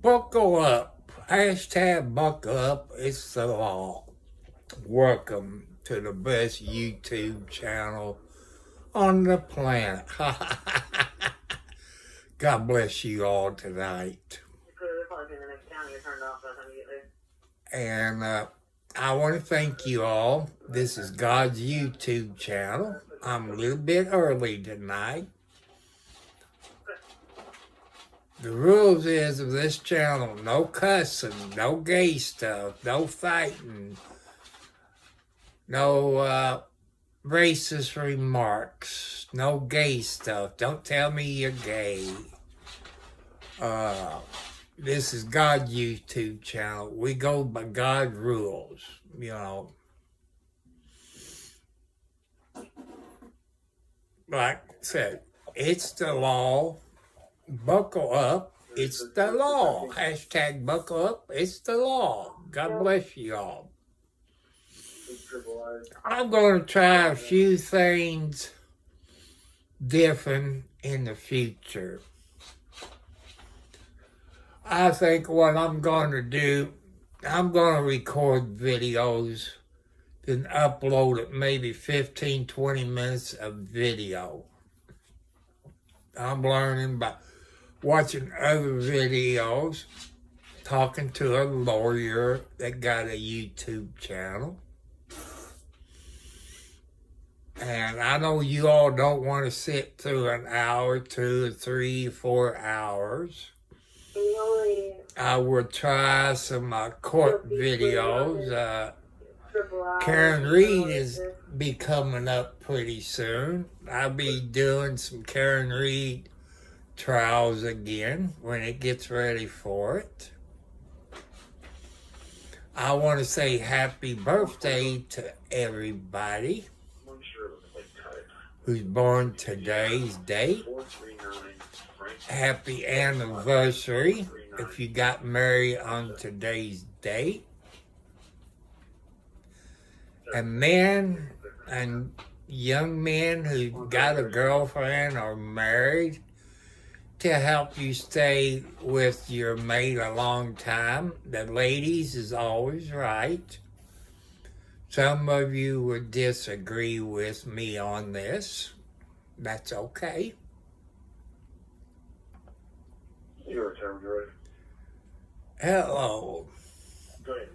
Buckle up. Hashtag buckle up. It's the law. Welcome to the best YouTube channel on the planet. God bless you all tonight. And I want to thank you all. This is God's YouTube channel. I'm a little bit early tonight. The rules is of this channel, no cussing, no gay stuff, no fighting, no racist remarks, no gay stuff. Don't tell me you're gay. This is God's YouTube channel. We go by God's rules, you know. Like I said, it's the law. Buckle up. It's the law. Hashtag buckle up. It's the law. God bless you all. I'm going to try a few things different in the future. I think what I'm going to do, I'm going to record videos and upload it, maybe 15, 20 minutes of video. I'm learning by watching other videos, talking to a lawyer that got a YouTube channel. And I know you all don't want to sit through an hour, 2, 3, 4 hours. I will try some court videos. Karen Reed is be coming up pretty soon. I'll be doing some Karen Reed trials again when it gets ready for it. I want to say happy birthday to everybody who's born today's date. Happy anniversary if you got married on today's date. And men and young men who got a girlfriend or married, to help you stay with your mate a long time. The ladies is always right. Some of you would disagree with me on this. That's okay. Your turn, George. Hello. Go ahead.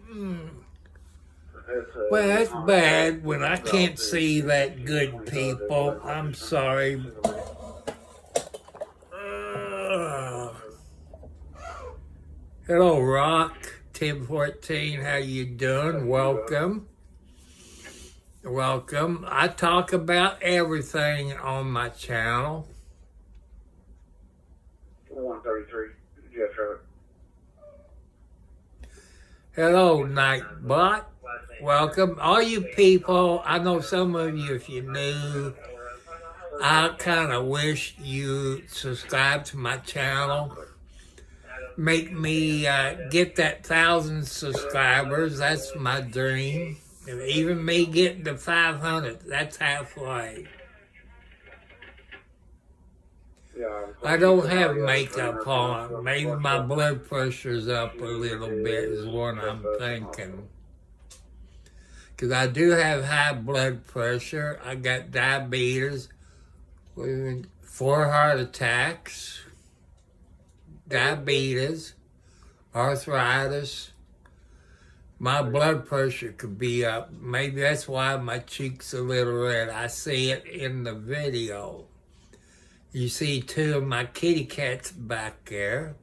Well, that's bad when I can't see that good, people. I'm sorry. Hello, Rock, Tim14, how you doing? Welcome. Welcome. I talk about everything on my channel. 133, Jeff Trevor. Hello, Nightbot. Welcome. All you people, I know some of you, if you knew, I kind of wish you subscribe to my channel. Make me get that 1,000 subscribers. That's my dream. And even me getting to 500, that's halfway. I don't have makeup on. Maybe my blood pressure's up a little bit is what I'm thinking. Because I do have high blood pressure. I got diabetes, 4 heart attacks, diabetes, arthritis. My blood pressure could be up. Maybe that's why my cheeks are a little red. I see it in the video. You see 2 of my kitty cats back there.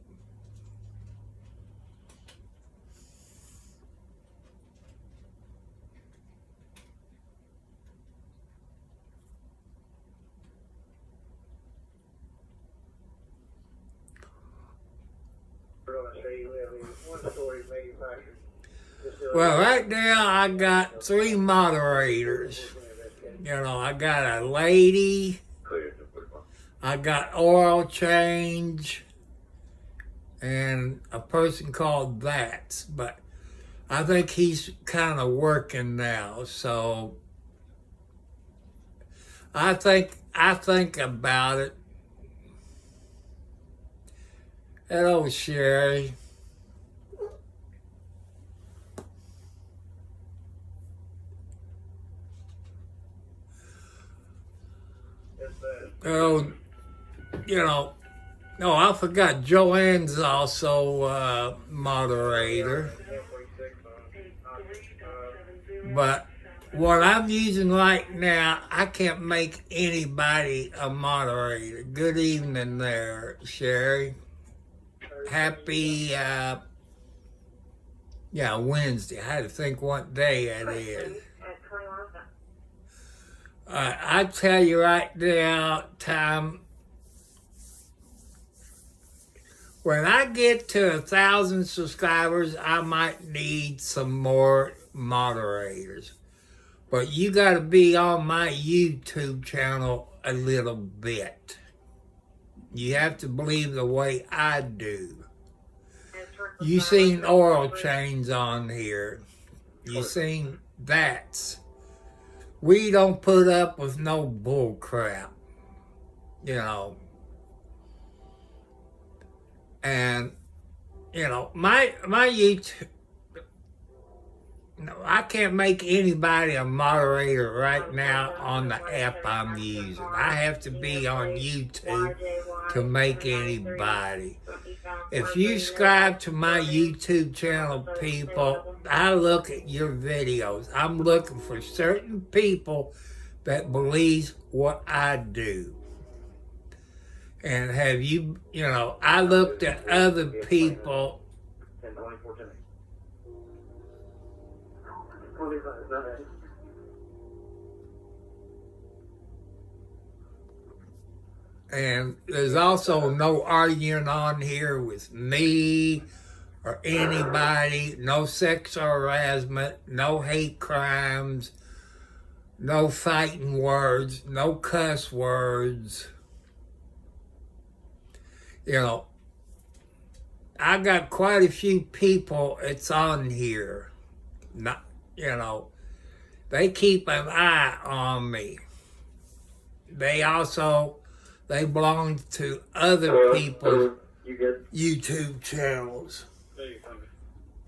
Well, right now I got 3 moderators. You know, I got a lady, I got oil change, and a person called Bats. But I think he's kind of working now, so I think about it. Hello, Sherry. Oh, no, I forgot. Joanne's also moderator. But what I'm using right now, I can't make anybody a moderator. Good evening there, Sherry. Happy, Wednesday. I had to think what day it is. I tell you right now, Tom, when I get to 1,000 subscribers, I might need some more moderators. But you got to be on my YouTube channel a little bit. You have to believe the way I do. You seen oil change on here. You seen that. We don't put up with no bull crap. And, my YouTube, I can't make anybody a moderator right now on the app I'm using. I have to be on YouTube to make anybody. If you subscribe to my YouTube channel, people, I look at your videos. I'm looking for certain people that believe what I do. And have you, I looked at other people. And there's also no arguing on here with me or anybody, no sexual harassment, no hate crimes, no fighting words, no cuss words. I got quite a few people that's on here. Not, they keep an eye on me. They belong to other people's YouTube channels.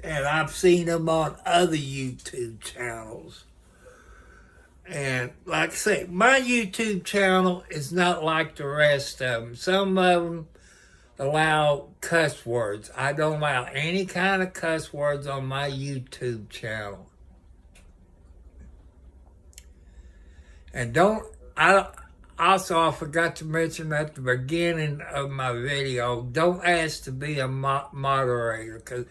And I've seen them on other YouTube channels. And like I say, my YouTube channel is not like the rest of them. Some of them allow cuss words. I don't allow any kind of cuss words on my YouTube channel. And I forgot to mention at the beginning of my video, don't ask to be a moderator, because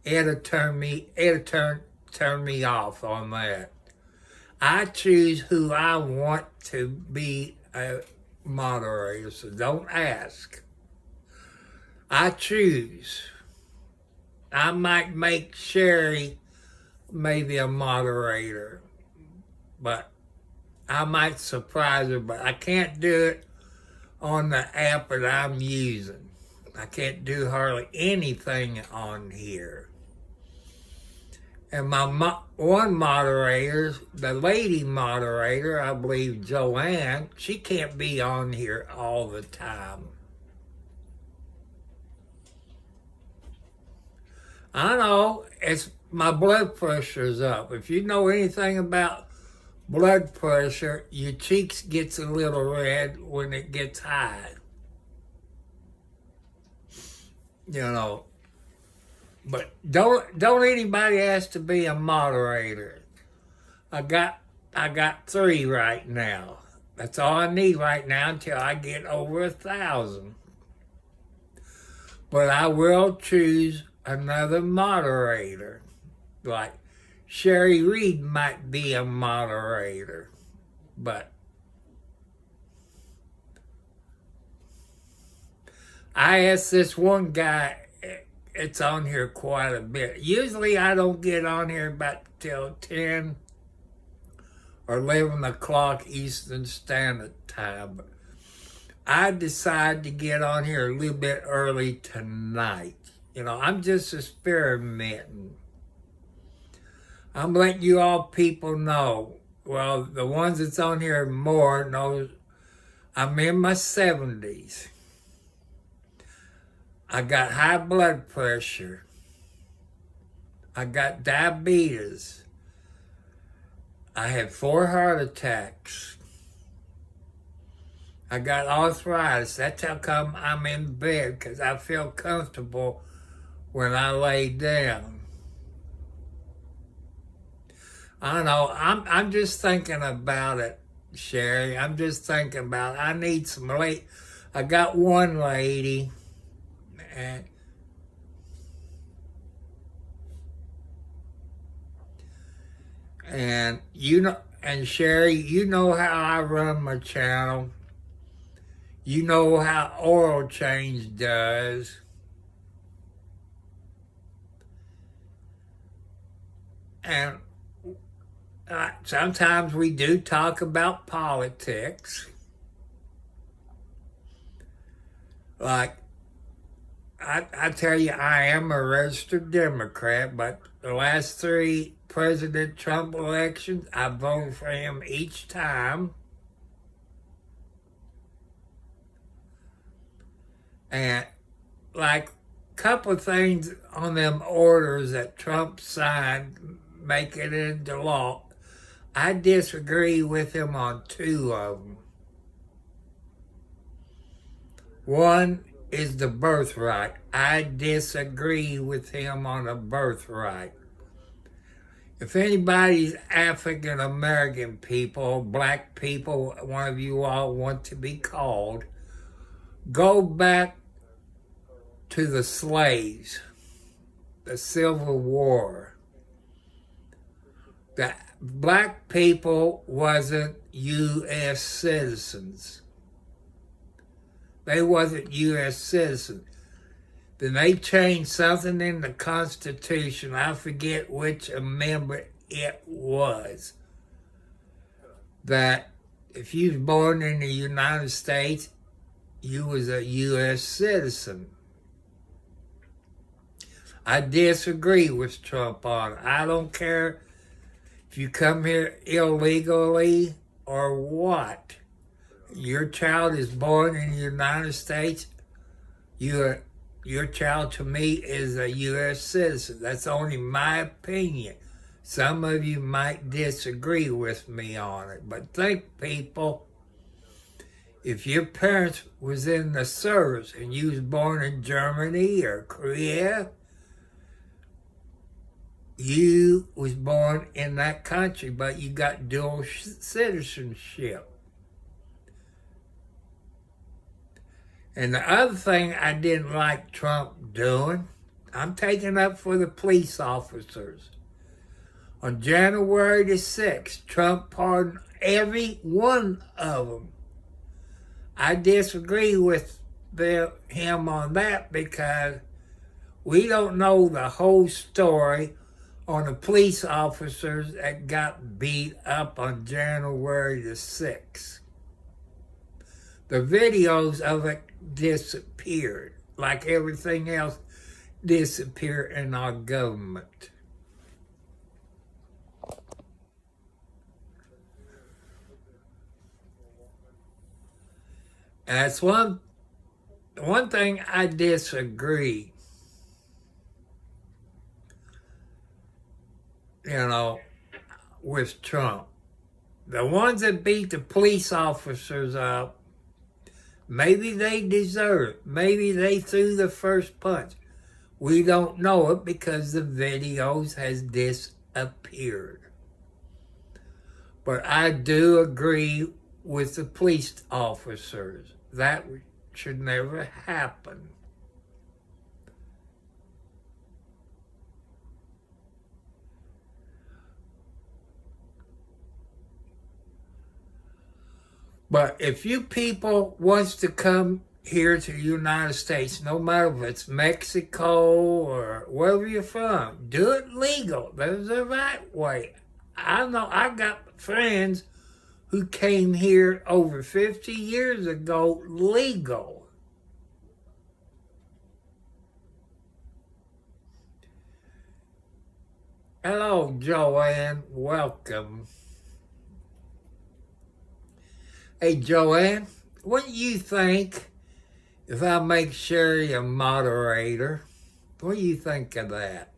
it'll turn me off on that. I choose who I want to be a moderator, so don't ask. I choose. I might make Sherry maybe a moderator, but I might surprise her, but I can't do it on the app that I'm using. I can't do hardly anything on here. And my one moderator, the lady moderator, I believe Joanne, she can't be on here all the time. I know, my blood pressure's up. If you know anything about blood pressure, your cheeks gets a little red when it gets high. But don't anybody ask to be a moderator. I got 3 right now. That's all I need right now until I get over 1,000. But I will choose another moderator. Like Sherry Reed might be a moderator, but I asked this one guy, it's on here quite a bit. Usually I don't get on here about till 10 or 11 o'clock Eastern Standard Time. But I decided to get on here a little bit early tonight. I'm just experimenting. I'm letting you all people know. Well, the ones that's on here more know I'm in my 70s. I got high blood pressure. I got diabetes. I had 4 heart attacks. I got arthritis. That's how come I'm in bed, because I feel comfortable when I lay down. I don't know. I'm just thinking about it, Sherry. I'm just thinking about it. I need some late. I got one lady, and you know, and Sherry, you know how I run my channel. You know how oil change does. And sometimes we do talk about politics. Like, I tell you, I am a registered Democrat, but the last 3 President Trump elections, I voted for him each time. And, like, a couple of things on them orders that Trump signed, make it into law, I disagree with him on 2 of them. One is the birthright. I disagree with him on the birthright. If anybody's African American people, black people, one of you all want to be called, go back to the slaves, the Civil War. The black people wasn't U.S. citizens. They wasn't U.S. citizens. Then they changed something in the Constitution. I forget which amendment it was. That if you was born in the United States, you was a U.S. citizen. I disagree with Trump on it. I don't care if you come here illegally or what. Your child is born in the United States, your child to me is a U.S. citizen. That's only my opinion. Some of you might disagree with me on it, but think, people, if your parents was in the service and you was born in Germany or Korea, you was born in that country, but you got dual citizenship. And the other thing I didn't like Trump doing, I'm taking up for the police officers. On January the 6th, Trump pardoned every one of them. I disagree with him on that because we don't know the whole story on the police officers that got beat up on January the 6th. The videos of it disappeared, like everything else disappeared in our government. And that's one thing I disagree. With Trump. The ones that beat the police officers up, maybe they deserve it. Maybe they threw the first punch. We don't know it because the videos has disappeared. But I do agree with the police officers. That should never happen. But if you people wants to come here to the United States, no matter if it's Mexico or wherever you're from, do it legal. There's the right way. I know I got friends who came here over 50 years ago legal. Hello, Joanne. Welcome. Hey, Joanne, what do you think if I make Sherry a moderator? What do you think of that?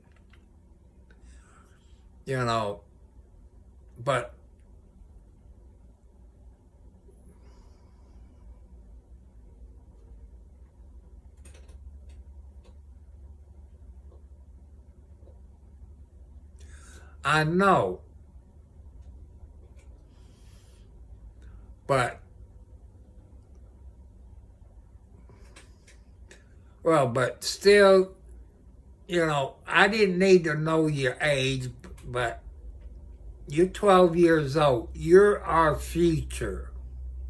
But I know. But, but still, I didn't need to know your age, but you're 12 years old. You're our future.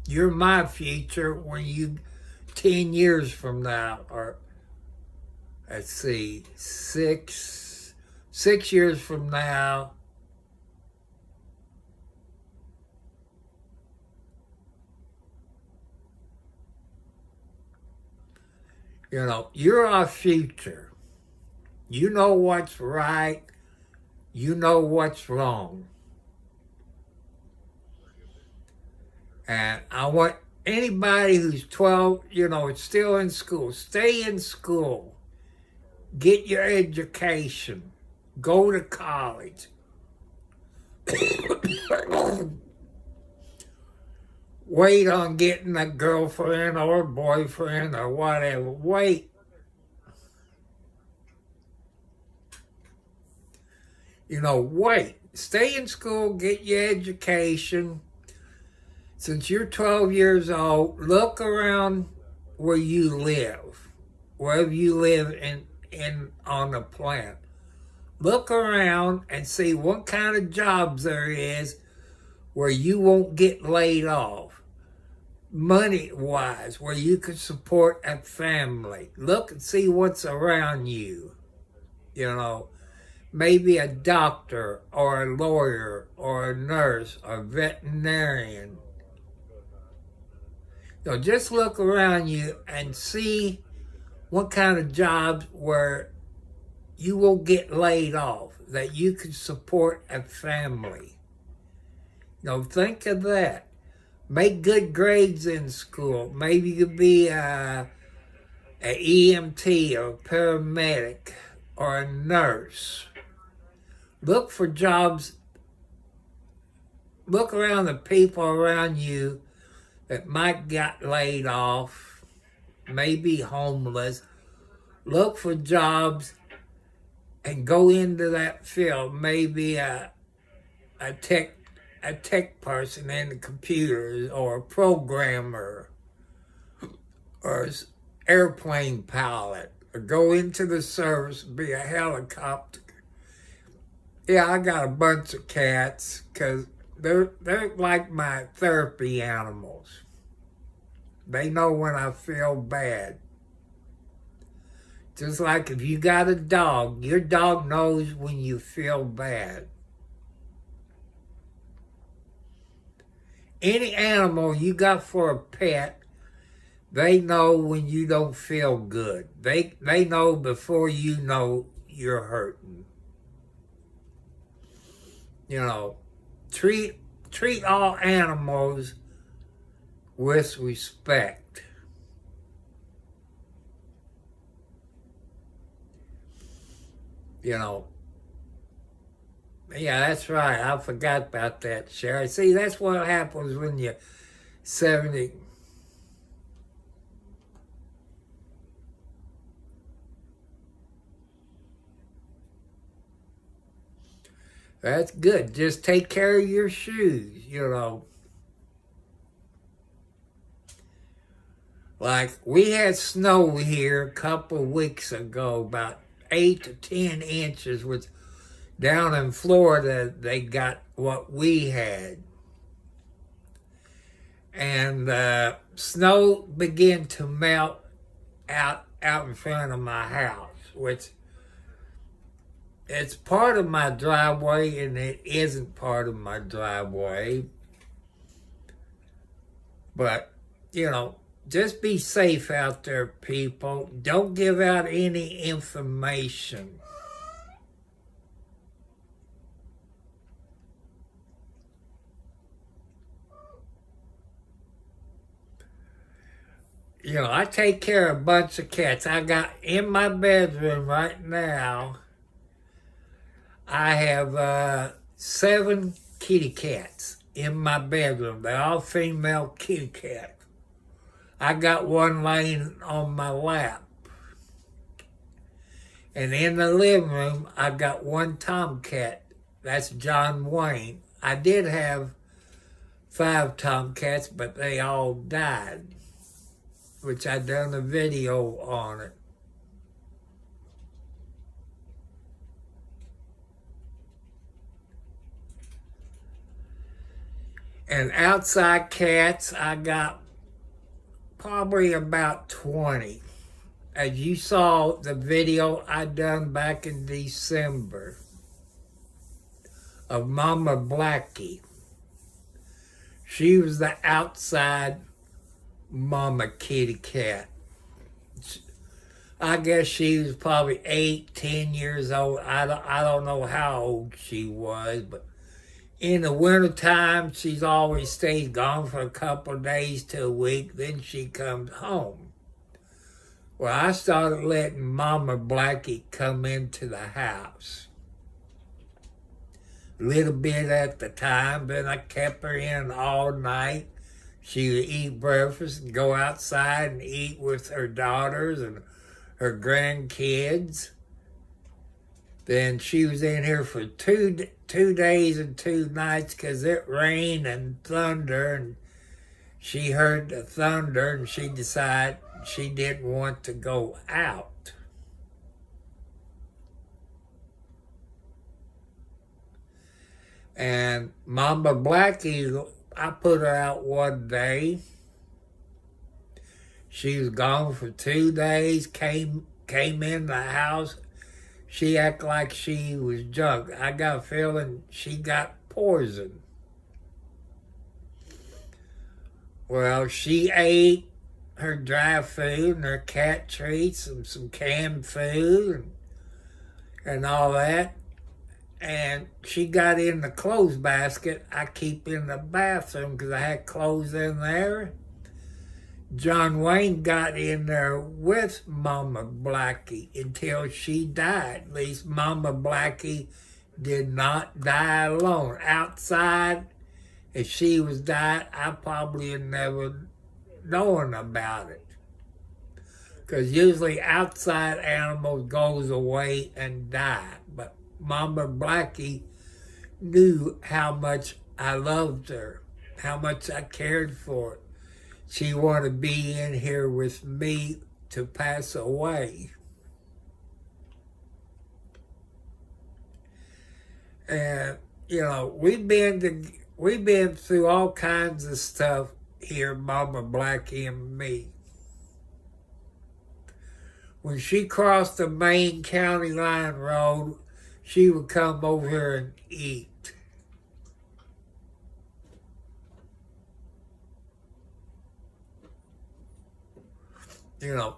You're my future when 10 years from now, or let's see, 6 years from now. You're our future. You know what's right. You know what's wrong. And I want anybody who's 12, is still in school, stay in school. Get your education. Go to college. Wait on getting a girlfriend or a boyfriend or whatever. Wait. Wait. Stay in school, get your education. Since you're 12 years old, look around where you live, wherever you live in on the planet. Look around and see what kind of jobs there is where you won't get laid off, money-wise, where you can support a family. Look and see what's around you. Maybe a doctor or a lawyer or a nurse or a veterinarian. Just look around you and see what kind of jobs where you won't get laid off, that you can support a family. Think of that. Make good grades in school. Maybe you could be an EMT or a paramedic or a nurse. Look for jobs. Look around the people around you that might get laid off, maybe homeless. Look for jobs and go into that field. Maybe a tech person in the computers, or a programmer, or an airplane pilot, or go into the service, be a helicopter. Yeah, I got a bunch of cats because they're like my therapy animals. They know when I feel bad. Just like if you got a dog, your dog knows when you feel bad. Any animal you got for a pet, they know when you don't feel good. They know before you know you're hurting. Treat all animals with respect. Yeah, that's right. I forgot about that, Sherry. See, that's what happens when you're 70. That's good. Just take care of your shoes, Like, we had snow here a couple of weeks ago, about 8 to 10 inches, which down in Florida, they got what we had. And snow began to melt out in front of my house, which it's part of my driveway and it isn't part of my driveway. But, just be safe out there, people. Don't give out any information. I take care of a bunch of cats. I got in my bedroom right now, I have 7 kitty cats in my bedroom. They're all female kitty cats. I got one laying on my lap. And in the living room, I got one tomcat That's John Wayne. I did have 5 tomcats, but they all died, which I done a video on it. And outside cats, I got probably about 20. As you saw the video I done back in December of Mama Blackie. She was the outside mama kitty cat. I guess she was probably 8, 10 years old. I don't know how old she was, but in the wintertime, she's always stays gone for a couple of days to a week. Then she comes home. Well, I started letting Mama Blackie come into the house. A little bit at the time, then I kept her in all night. She would eat breakfast and go outside and eat with her daughters and her grandkids. Then she was in here for two days and 2 nights because it rained and thunder, and she heard the thunder and she decided she didn't want to go out. And Mama Blackie, I put her out one day. She was gone for 2 days, came in the house. She acted like she was drunk. I got a feeling she got poisoned. Well, she ate her dry food and her cat treats and some canned food and all that. And she got in the clothes basket I keep in the bathroom because I had clothes in there. John Wayne got in there with Mama Blackie until she died. At least Mama Blackie did not die alone. Outside, if she was died, I probably had never known about it. Because usually outside animals goes away and die. But Mama Blackie knew how much I loved her, how much I cared for her. She wanted to be in here with me to pass away. And, you know, we've been through all kinds of stuff here, Mama Blackie and me. When she crossed the main county line road, she would come over here and eat. You know,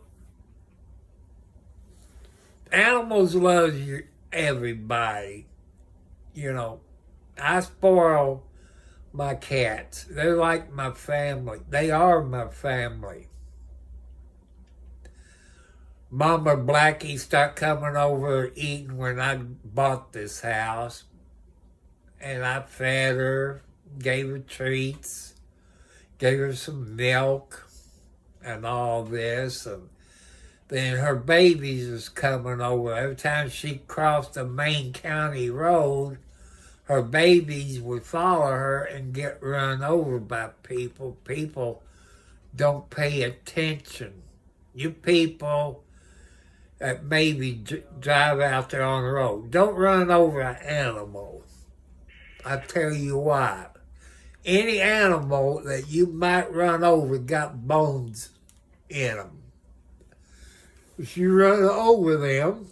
animals love everybody. You know, I spoil my cats. They're like my family. They are my family. Mama Blackie started coming over eating when I bought this house. And I fed her, gave her treats, gave her some milk and all this. And then her babies was coming over. Every time she crossed the main county road, her babies would follow her and get run over by people. People don't pay attention. You people that maybe drive out there on the road, don't run over an animal. I tell you why. Any animal that you might run over got bones in them. If you run over them,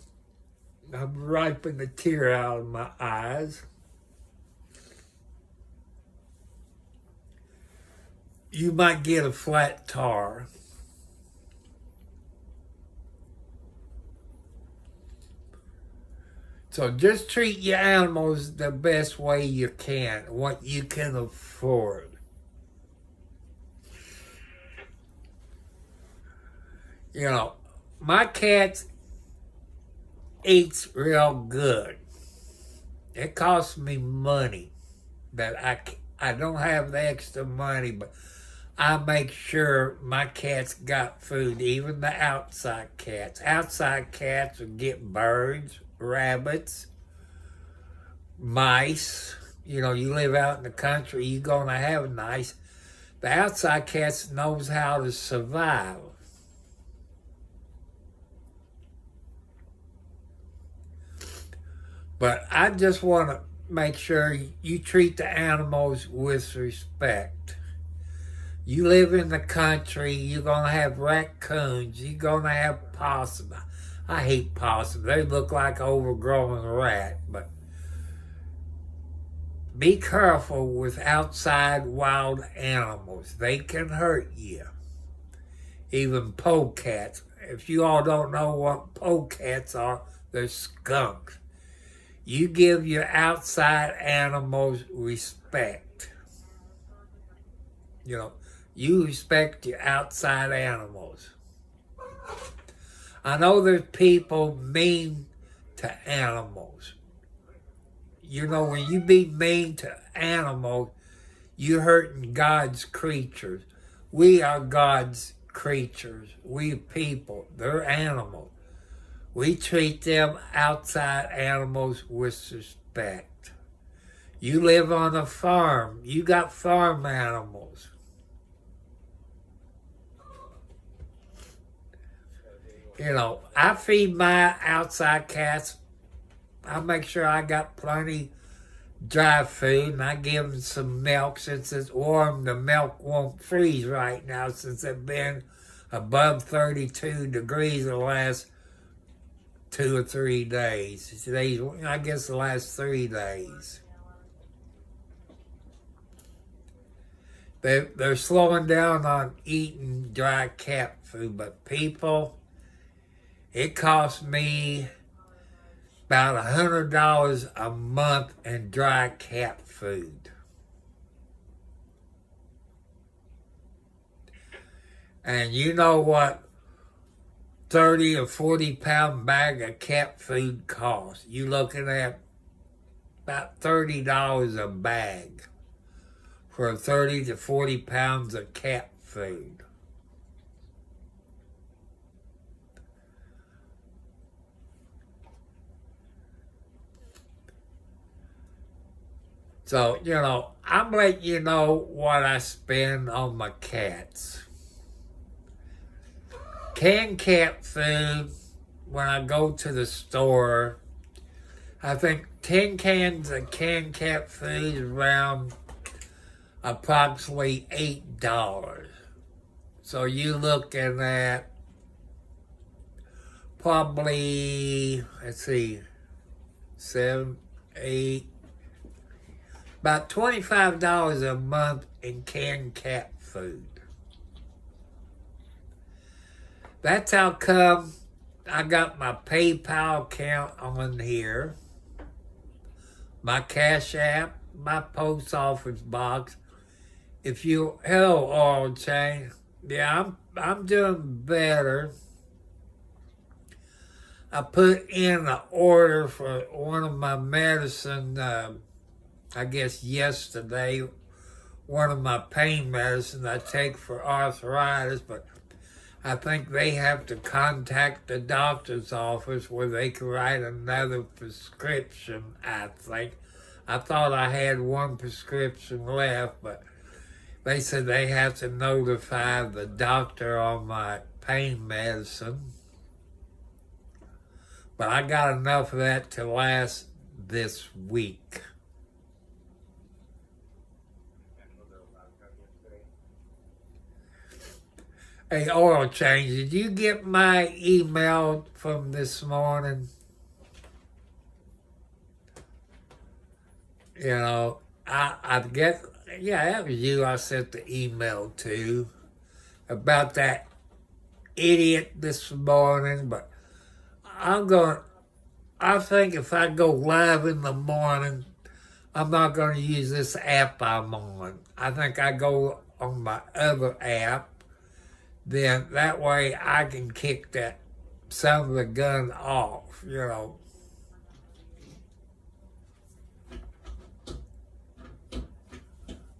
I'm wiping the tear out of my eyes. You might get a flat tire. So just treat your animals the best way you can, what you can afford. You know, my cat eats real good. It costs me money that I don't have the extra money, but I make sure my cats got food, even the outside cats. Outside cats will get birds, rabbits, mice. You know, you live out in the country, you're going to have mice. The outside cats knows how to survive. But I just want to make sure you treat the animals with respect. You live in the country, you're going to have raccoons, you're going to have possums. I hate possums. They look like an overgrown rat, but be careful with outside wild animals. They can hurt you. Even polecats. If you all don't know what polecats are, they're skunks. You give your outside animals respect. You know, you respect your outside animals. I know there's people mean to animals. You know, when you be mean to animals, you're hurting God's creatures. We are God's creatures. We people. They're animals. We treat them outside animals with respect. You live on a farm. You got farm animals. You know, I feed my outside cats. I make sure I got plenty dry food, and I give them some milk. Since it's warm, the milk won't freeze right now since it's been above 32 degrees the last 2 or 3 days. I guess the last 3 days. They're slowing down on eating dry cat food, but people, it costs me about $100 a month in dry cat food. And you know what 30 or 40 pound bag of cat food costs? You're looking at about $30 a bag for 30 to 40 pounds of cat food. So, you know, I'm letting you know what I spend on my cats. Canned cat food, when I go to the store, I think 10 cans of canned cat food is around approximately $8. So you looking at probably, let's see, 7, 8, about $25 a month in canned cat food. That's how come I got my PayPal account on here, my Cash App, my post office box. If you, hello, Oil Change. Yeah, I'm doing better. I put in an order for one of my medicine, I guess yesterday, one of my pain medicines I take for arthritis, but I think they have to contact the doctor's office where they can write another prescription, I think. I thought I had one prescription left, but they said they have to notify the doctor on my pain medicine. But I got enough of that to last this week. Hey, Oil Change, did you get my email from this morning? You know, I guess, yeah, that was you I sent the email to about that idiot this morning, but I think if I go live in the morning, I'm not going to use this app I'm on. I think I go on my other app. Then that way I can kick that son of a gun off, you know.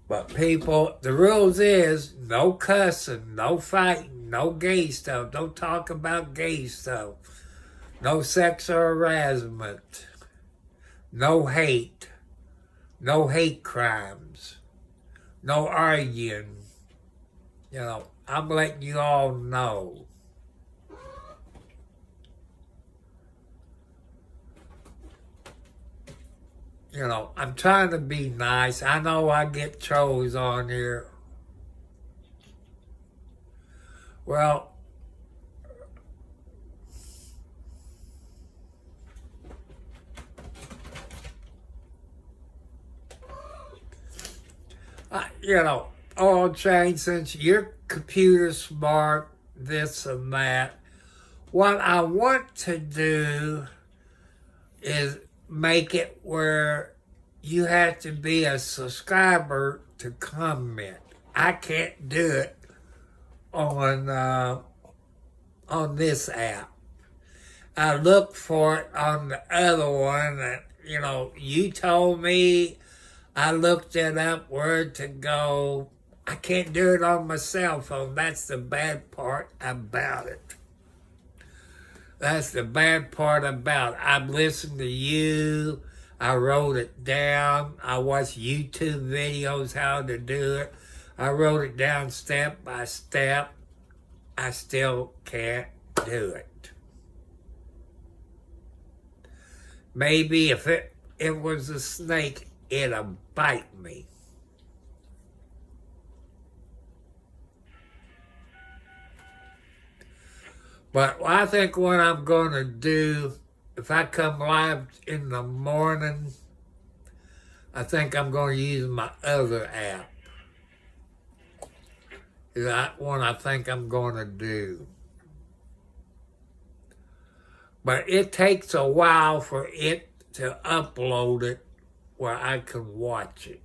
But people, the rules is no cussing, no fighting, no gay stuff. Don't talk about gay stuff. No sexual harassment. no hate, no hate crimes, no arguing. You know, I'm letting you all know. You know, I'm trying to be nice. I know I get trolls on here. Well, you know, all change since you're computer smart, this and that. What I want to do is make it where you have to be a subscriber to comment. I can't do it on this app. I looked for it on the other one, and you know, you told me. I looked it up where to go. I can't do it on my cell phone. That's the bad part about it. That's the bad part about it. I've listened to you. I wrote it down. I watched YouTube videos how to do it. I wrote it down step by step. I still can't do it. Maybe if it was a snake, it'll bite me. But I think what I'm going to do, if I come live in the morning, I think I'm going to use my other app. That's one I think I'm going to do. But it takes a while for it to upload it where I can watch it.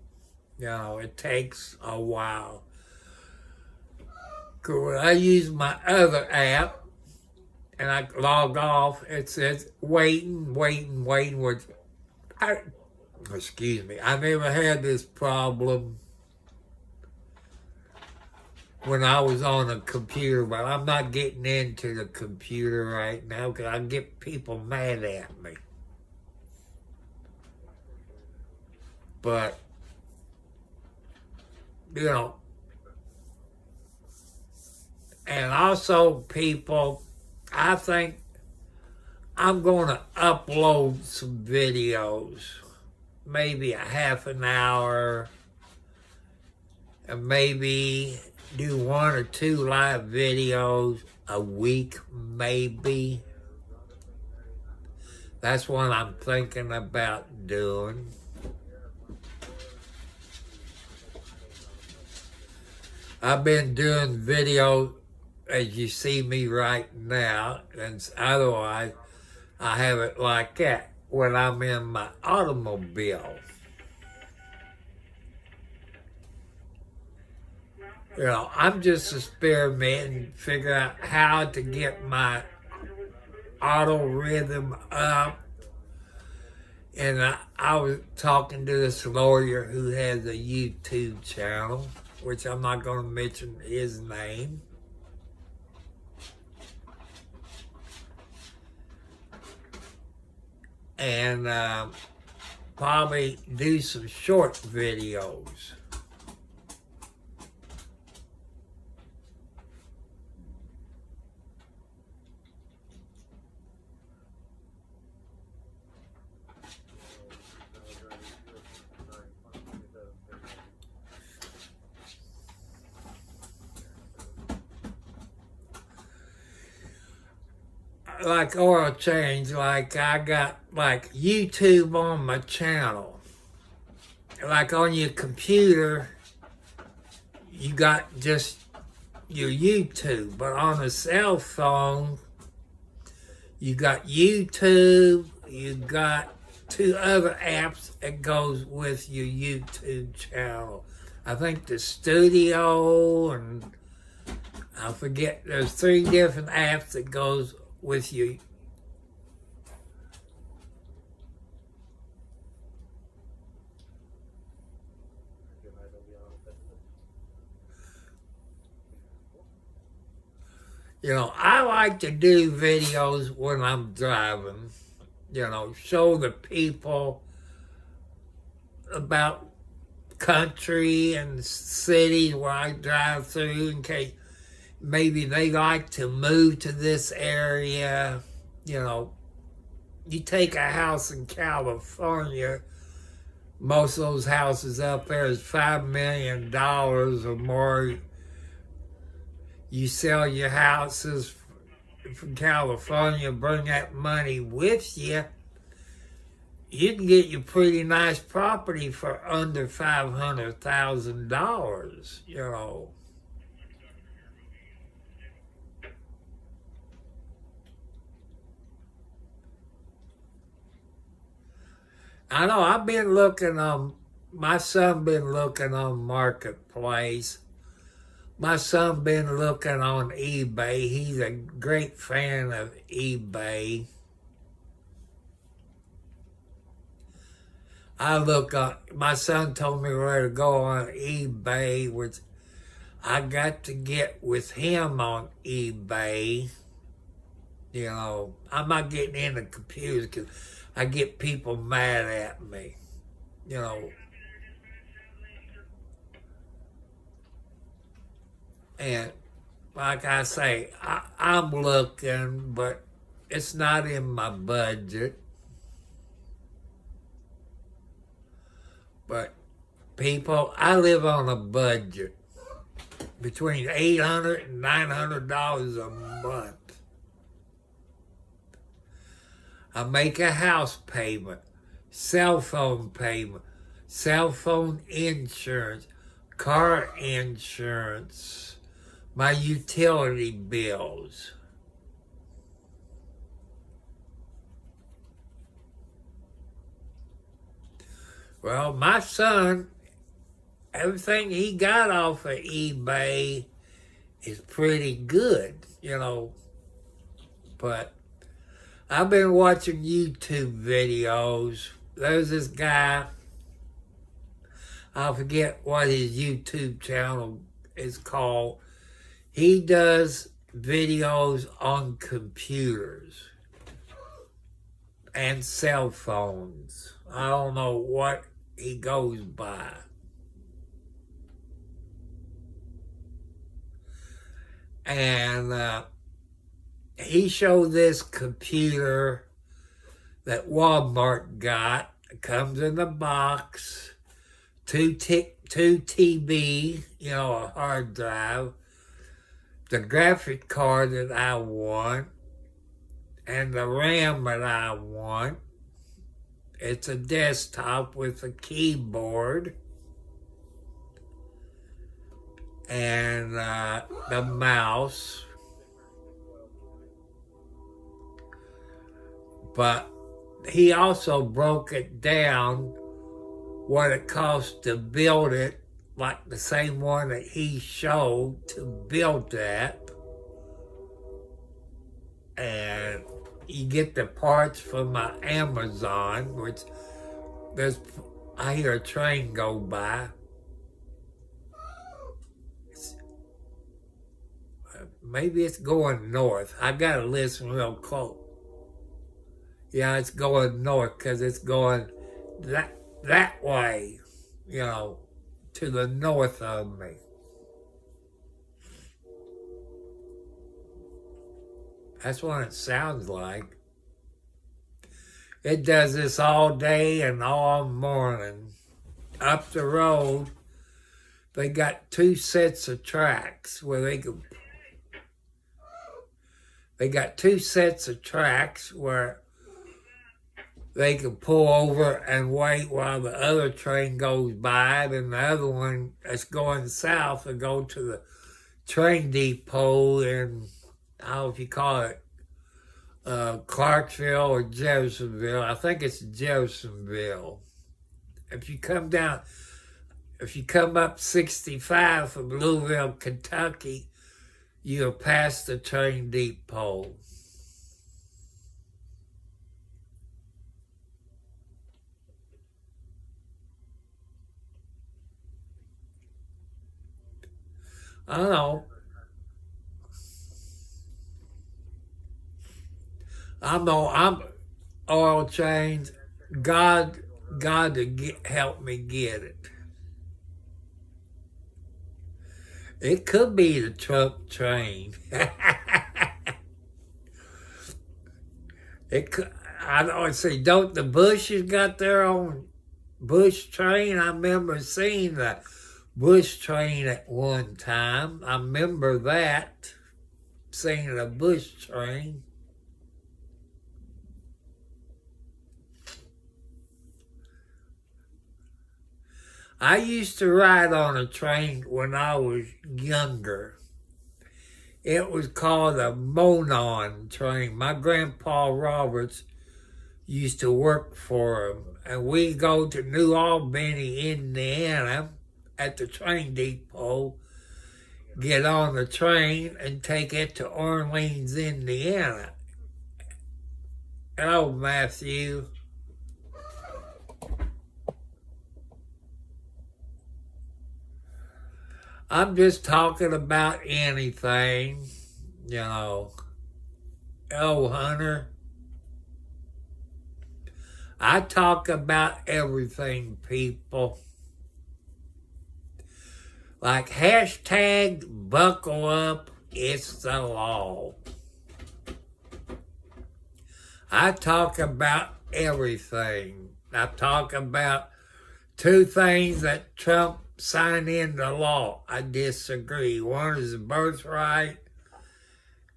You know, it takes a while. 'Cause when I use my other app and I log off, it says waiting. Excuse me, I never had this problem when I was on a computer, but I'm not getting into the computer right now because I get people mad at me. But, you know, and also people, I think I'm going to upload some videos, maybe a half an hour, and maybe do 1 or 2 live videos a week, maybe. That's what I'm thinking about doing. I've been doing videos as you see me right now, and otherwise I have it like that when I'm in my automobile. You know, I'm just experimenting, figuring out how to get my auto rhythm up. And I was talking to this lawyer who has a YouTube channel, which I'm not going to mention his name. And probably do some short videos. Like oil change, like I got like YouTube on my channel. Like on your computer, you got just your YouTube, but on a cell phone, you got YouTube, you got 2 other apps that goes with your YouTube channel. I think the studio and I forget, there's 3 different apps that goes with you. You know, I like to do videos when I'm driving, you know, show the people about country and cities where I drive through in case maybe they like to move to this area. You know, you take a house in California, most of those houses up there is $5 million or more. You sell your houses from California, bring that money with you, you can get you pretty nice property for under $500,000, you know. I know I've been looking on, my son been looking on Marketplace. My son been looking on eBay. He's a great fan of eBay. My son told me where to go on eBay, which I got to get with him on eBay. You know, I'm not getting into computers because I get people mad at me, you know. And like I say, I'm looking, but it's not in my budget. But people, I live on a budget between $800 and $900 a month. I make a house payment, cell phone payment, cell phone insurance, car insurance, my utility bills. Well, my son, everything he got off of eBay is pretty good, you know. But I've been watching YouTube videos. There's this guy, I forget what his YouTube channel is called. He does videos on computers and cell phones. I don't know what he goes by. And he showed this computer that Walmart got. It comes in the box, two TB, you know, a hard drive, the graphic card that I want, and the RAM that I want. It's a desktop with a keyboard and the mouse. But he also broke it down what it cost to build it, like the same one that he showed to build that. And you get the parts from Amazon, which I hear a train go by. Maybe it's going north. I gotta listen real close. Yeah, it's going north because it's going that way, you know, to the north of me. That's what it sounds like. It does this all day and all morning. Up the road, they got two sets of tracks where they got two sets of tracks where they can pull over and wait while the other train goes by, and the other one that's going south will go to the train depot in, I don't know if you call it Clarksville or Jeffersonville. I think it's Jeffersonville. If you come up 65 from Louisville, Kentucky, you'll pass the train depot. I don't know. I'm oil change. God God to help me get it. It could be the Trump train. It could, I don't see. Don't the Bushes got their own Bush train? I remember seeing the Bush train at one time. I remember that, seeing a Bush train. I used to ride on a train when I was younger. It was called a Monon train. My grandpa Roberts used to work for him. And we go to New Albany, Indiana, at the train depot, get on the train and take it to Orleans, Indiana. Hello, Matthew. I'm just talking about anything, you know. Oh, Hunter. I talk about everything, people. Like hashtag buckle up, it's the law. I talk about everything. I talk about two things that Trump signed into law. I disagree. One is the birthright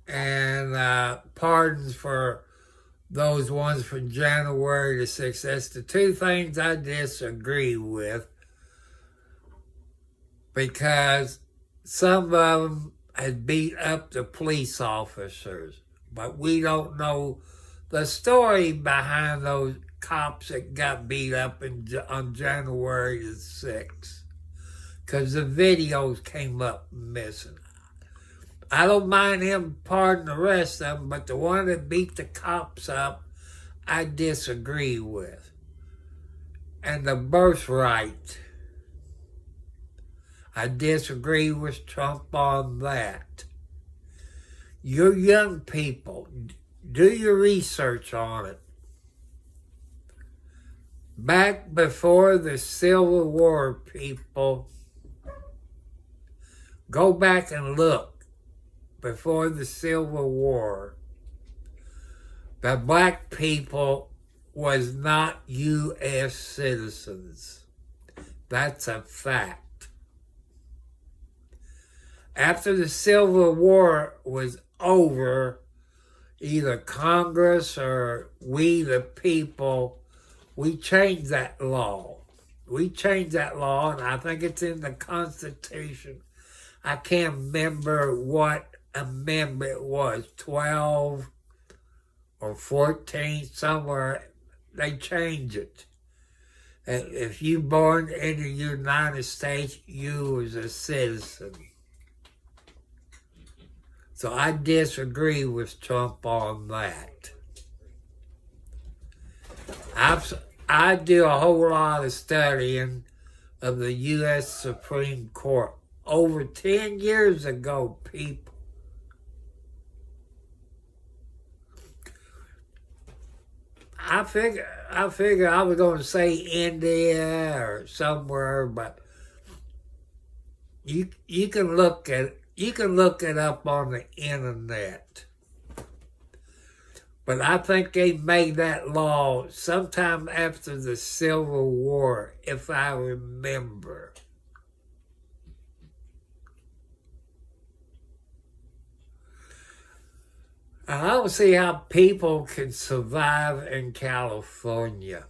and pardons for those ones from January the 6th. That's the two things I disagree with, because some of them had beat up the police officers, but we don't know the story behind those cops that got beat up on January the 6th, because the videos came up missing. I don't mind him pardoning the rest of them, but the one that beat the cops up, I disagree with. And the birthright, I disagree with Trump on that. You young people, do your research on it. Back before the Civil War, people, go back and look. Before the Civil War, the black people was not U.S. citizens. That's a fact. After the Civil War was over, either Congress or we the people, we changed that law. We changed that law, and I think it's in the Constitution. I can't remember what amendment it was, 12 or 14, somewhere. They changed it. If you born in the United States, you was a citizen. So I disagree with Trump on that. I do a whole lot of studying of the U.S. Supreme Court. Over 10 years ago, people. I figure I was going to say India or somewhere, but you can look it up on the internet. But I think they made that law sometime after the Civil War, if I remember. I don't see how people can survive in California.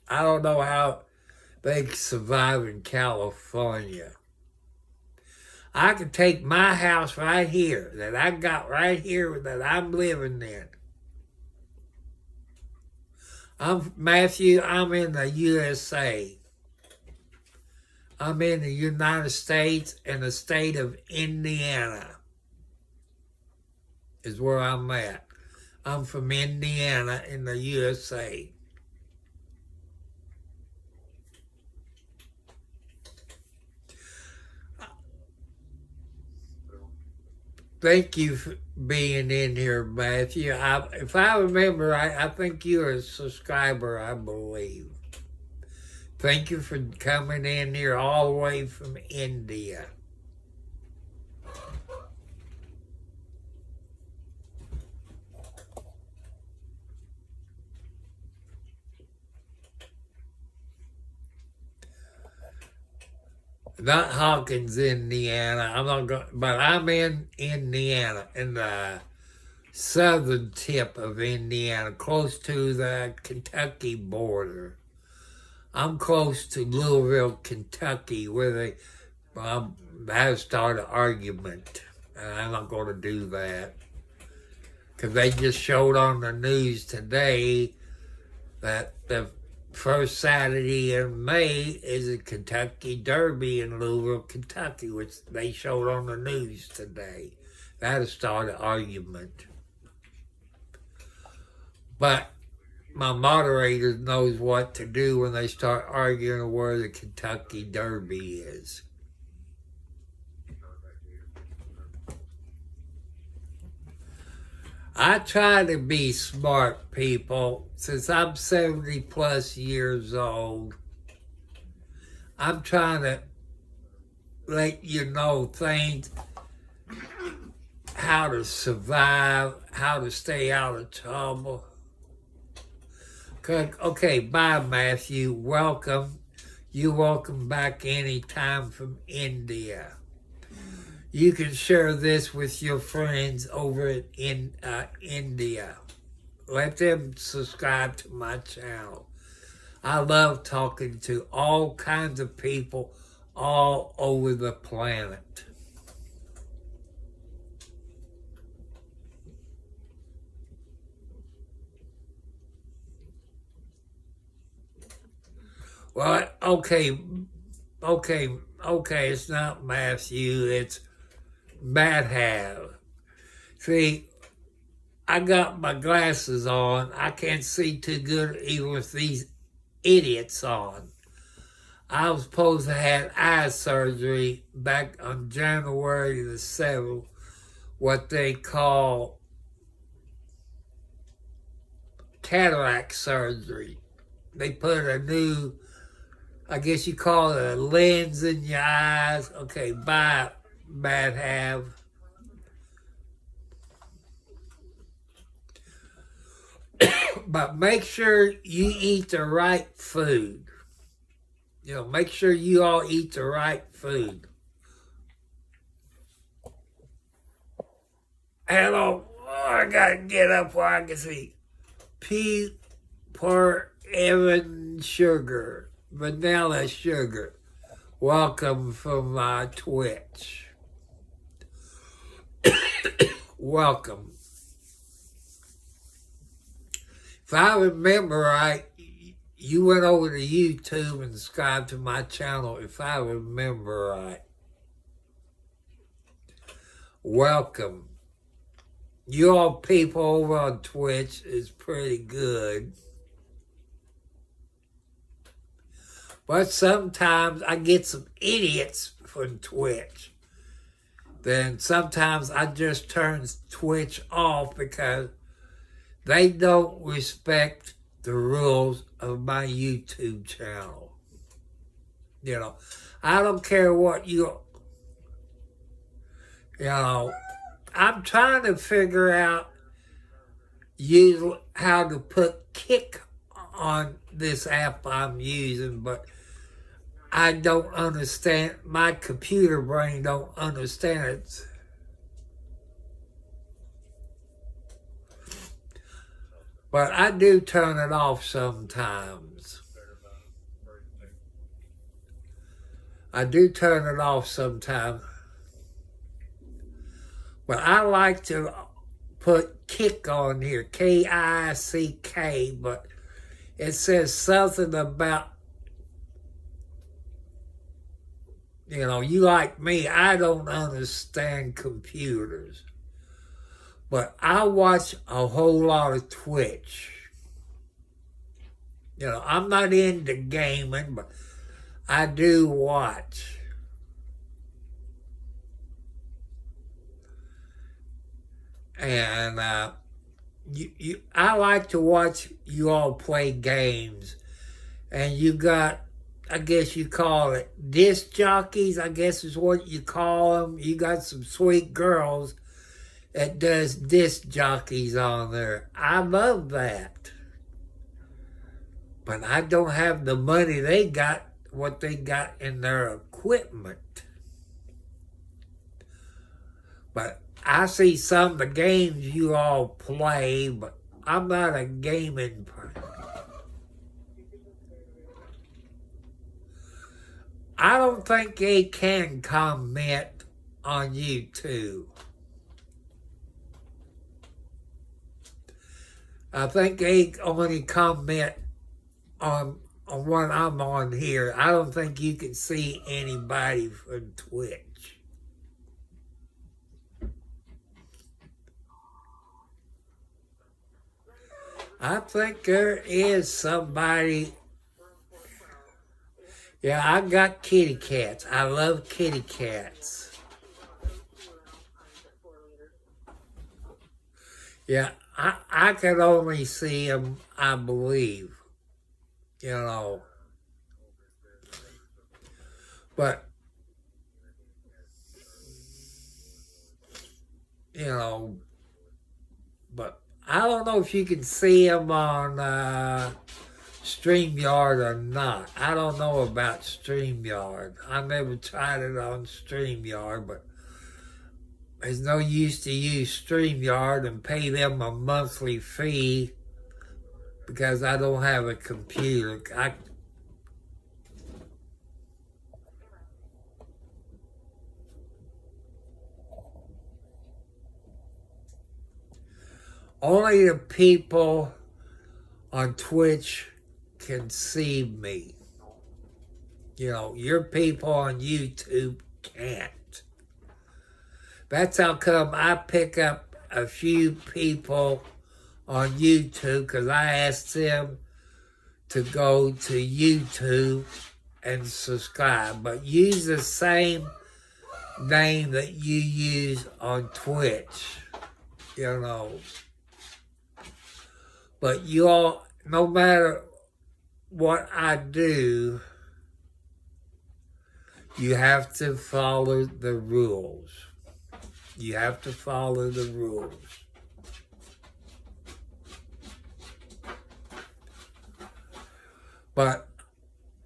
I don't know how they can survive in California. I could take my house right here, that I got right here, that I'm living in. Matthew, I'm in the USA. I'm in the United States, and the state of Indiana is where I'm at. I'm from Indiana in the USA. thank you for being in here, Matthew. If I remember right, I think you're a subscriber, I believe. Thank you for coming in here all the way from India. Not Hawkins, Indiana. I'm not going, but I'm in Indiana, in the southern tip of Indiana, close to the Kentucky border. I'm close to Louisville, Kentucky, where they have started an argument, and I'm not going to do that because they just showed on the news today that the first Saturday in May is a Kentucky Derby in Louisville, Kentucky, which they showed on the news today. That'll start an argument. But my moderator knows what to do when they start arguing where the Kentucky Derby is. I try to be smart, people. Since I'm 70 plus years old, I'm trying to let you know things, how to survive, how to stay out of trouble. Okay, bye, Matthew. Welcome. You're welcome back anytime from India. You can share this with your friends over in India. Let them subscribe to my channel. I love talking to all kinds of people all over the planet. Well, okay, it's not Matthew, it's Madhav. See, I got my glasses on. I can't see too good even with these idiots on. I was supposed to have eye surgery back on January the 7th, what they call cataract surgery. They put a new, I guess you call it a lens in your eyes. Okay, bye, Madhav. But make sure you eat the right food. You know, make sure you all eat the right food. Hello, I gotta get up where I can see. Pea, per even sugar, vanilla sugar. Welcome from my Twitch. Welcome. If I remember right, you went over to YouTube and subscribed to my channel, if I remember right. Welcome. You all people over on Twitch is pretty good. But sometimes I get some idiots from Twitch. Then sometimes I just turn Twitch off because they don't respect the rules of my YouTube channel. You know, I don't care what you know, I'm trying to figure out how to put kick on this app I'm using, but I don't understand, my computer brain don't understand it. But I do turn it off sometimes. I do turn it off sometimes. But I like to put kick on here, K-I-C-K, but it says something about, you know, you like me, I don't understand computers. But I watch a whole lot of Twitch. You know, I'm not into gaming, but I do watch. And I like to watch you all play games. And you got, I guess you call it disc jockeys, I guess is what you call them. You got some sweet girls that does disc jockeys on there. I love that. But I don't have the money they got, what they got in their equipment. But I see some of the games you all play, but I'm not a gaming person. I don't think they can comment on YouTube. I think they only comment on what I'm on here. I don't think you can see anybody from Twitch. I think there is somebody. Yeah, I got kitty cats. I love kitty cats. Yeah, I can only see them, I believe. You know. But, you know, but I don't know if you can see them on StreamYard or not. I don't know about StreamYard. I never tried it on StreamYard, but there's no use to use StreamYard and pay them a monthly fee because I don't have a computer. Only the people on Twitch can see me. You know, your people on YouTube can't. That's how come I pick up a few people on YouTube, because I asked them to go to YouTube and subscribe. But use the same name that you use on Twitch, you know. But you all, no matter what I do, you have to follow the rules. You have to follow the rules. But,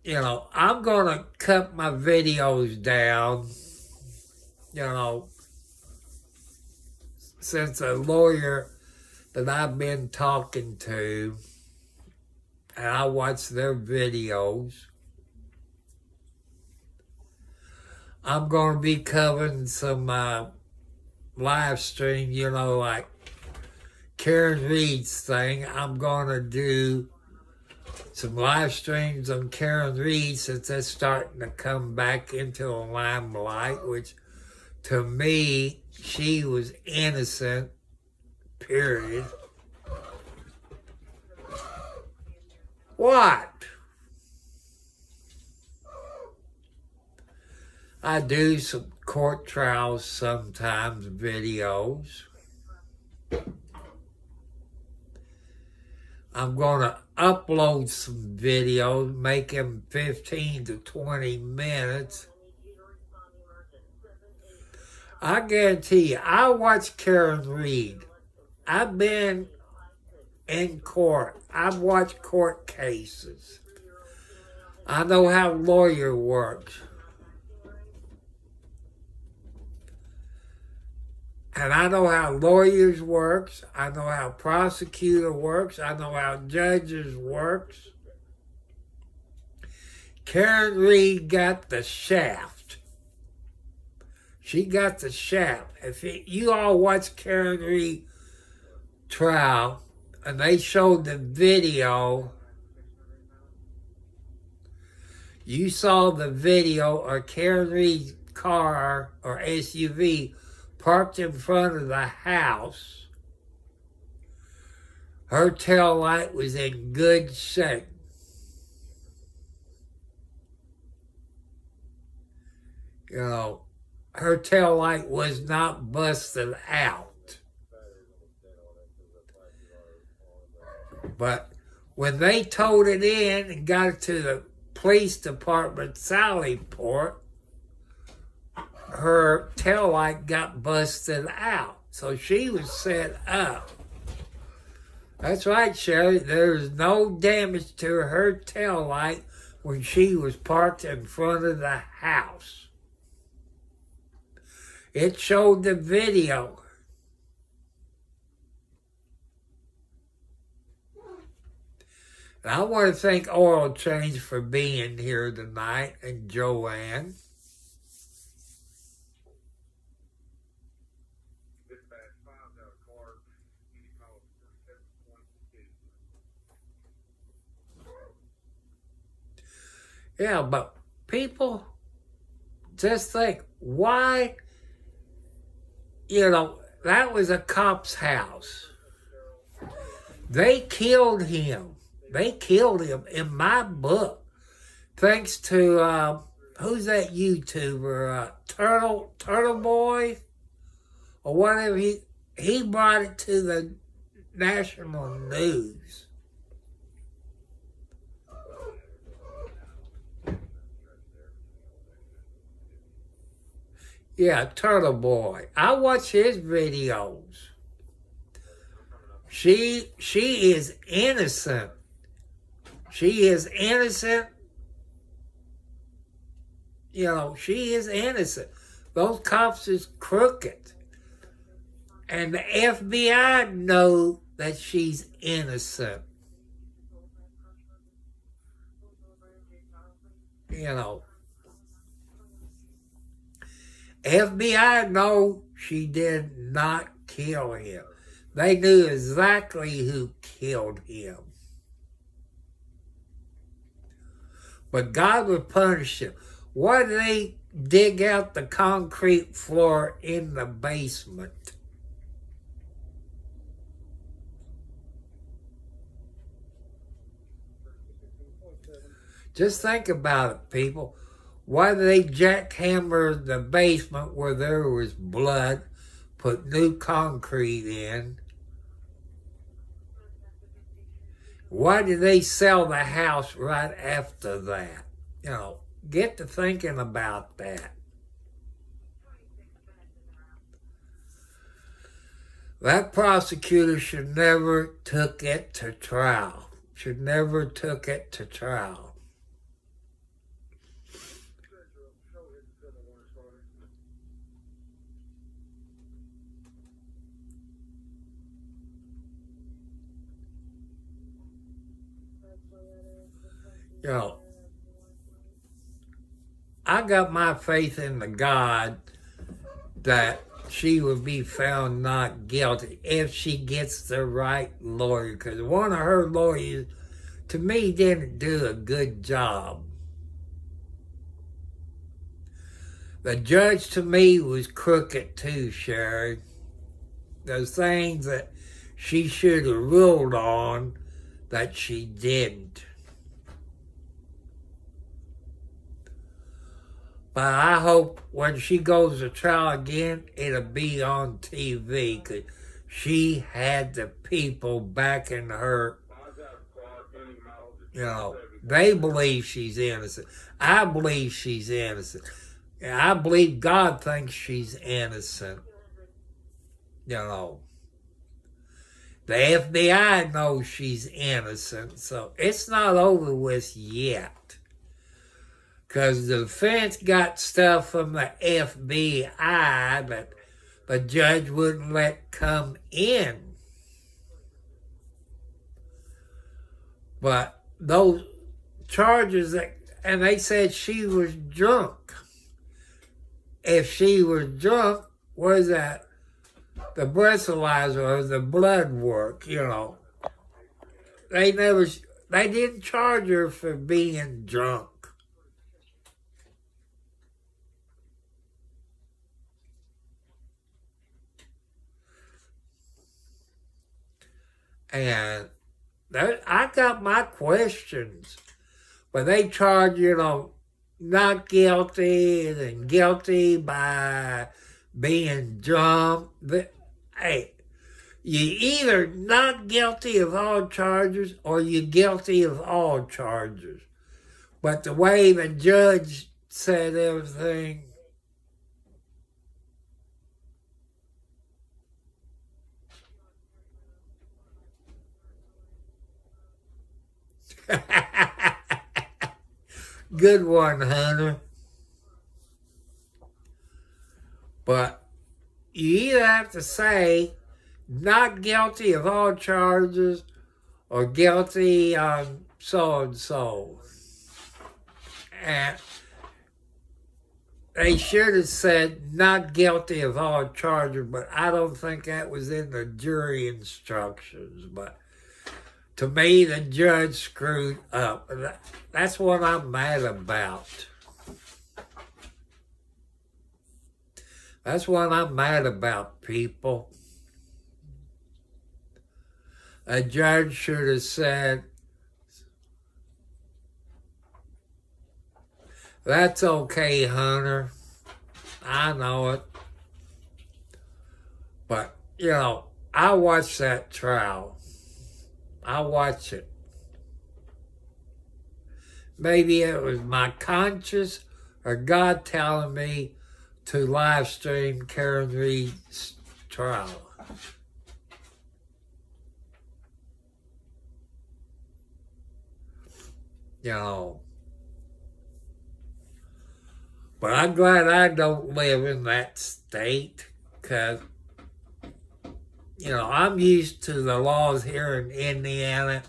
you know, I'm going to cut my videos down, you know, since a lawyer that I've been talking to, and I watch their videos, I'm going to be covering some live stream, you know, like Karen Reed's thing. I'm going to do some live streams on Karen Reed since that's starting to come back into the limelight, which to me, she was innocent, period. What? I do some court trials sometimes, videos. I'm going to upload some videos, make them 15 to 20 minutes. I guarantee you, I watch Karen Reed. I've been in court. I've watched court cases. I know how a lawyer works. And I know how lawyers works. I know how prosecutor works. I know how judges works. Karen Reed got the shaft. She got the shaft. If you all watch Karen Reed trial and they showed the video, you saw the video of Karen Reed's car or SUV parked in front of the house. Her tail light was in good shape. You know, her tail light was not busted out. But when they towed it in and got it to the police department, Sallyport, her tail light got busted out. So she was set up. That's right, Sherry. There's no damage to her tail light when she was parked in front of the house. It showed the video. And I want to thank Oil Change for being here tonight, and Joanne. Yeah, but people, just think, why, that was a cop's house. They killed him. They killed him in my book. Thanks to, who's that YouTuber? Turtle Boy? Or whatever. He brought it to the national news. Yeah, Turtle Boy. I watch his videos. She is innocent. She is innocent. She is innocent. Those cops is crooked. And the FBI know that she's innocent. FBI know she did not kill him. They knew exactly who killed him. But God would punish him. Why did they dig out the concrete floor in the basement? Just think about it, people. Why did they jackhammer the basement where there was blood, put new concrete in? Why did they sell the house right after that? Get to thinking about that. That prosecutor should never took it to trial. Should never took it to trial. I got my faith in the God that she will be found not guilty if she gets the right lawyer. Because one of her lawyers, to me, didn't do a good job. The judge, to me, was crooked too, Sherry. There's things that she should have ruled on that she didn't. But I hope when she goes to trial again, it'll be on TV, because she had the people backing her. They believe she's innocent. I believe she's innocent. I believe God thinks she's innocent. The FBI knows she's innocent, so it's not over with yet. Because the defense got stuff from the FBI that the judge wouldn't let come in. But those charges, and they said she was drunk. If she was drunk, was that the breathalyzer or the blood work, They didn't charge her for being drunk. And I got my questions. But they charge, not guilty and guilty by being drunk. Hey, You're either not guilty of all charges or you're guilty of all charges. But the way the judge said everything, good one, Hunter. But you either have to say not guilty of all charges or guilty on so and so. And they should have said not guilty of all charges, but I don't think that was in the jury instructions. But to me, the judge screwed up. That's what I'm mad about. That's what I'm mad about, people. A judge should have said, that's okay, Hunter. I know it. But, you know, I watched that trial. I watched it. Maybe it was my conscience or God telling me to live stream Karen Reed's trial. You know. But I'm glad I don't live in that state, because, you know, I'm used to the laws here in Indiana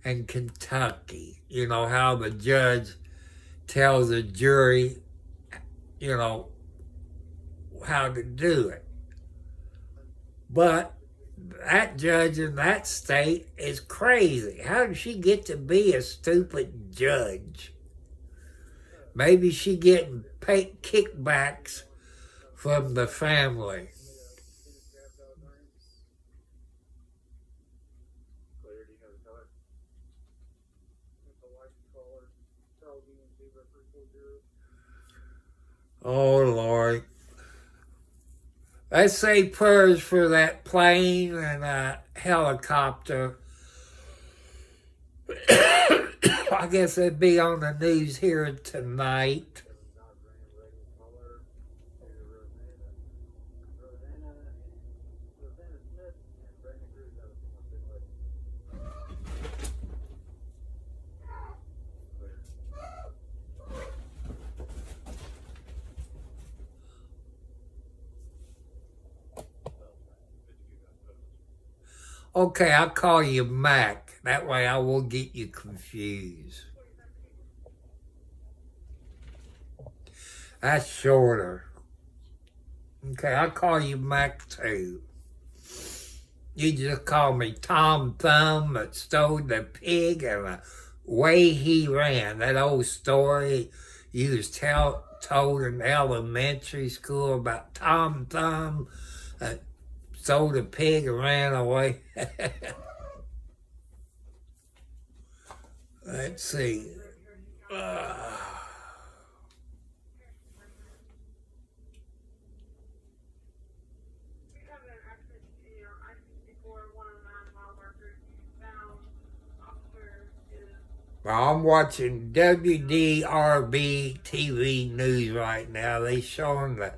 and Kentucky. You know, how the judge tells the jury, you know, how to do it. But that judge in that state is crazy. How did she get to be a stupid judge? Maybe she getting paid kickbacks from the family. Oh, Lord. Let's say prayers for that plane and helicopter. I guess it'd be on the news here tonight. Okay, I'll call you Mac. That way I won't get you confused. That's shorter. Okay, I'll call you Mac too. You just call me Tom Thumb that stole the pig and the way he ran. That old story you was told in elementary school about Tom Thumb that stole the pig and ran away. Let's see. Well, I'm watching WDRB TV news right now. They showing the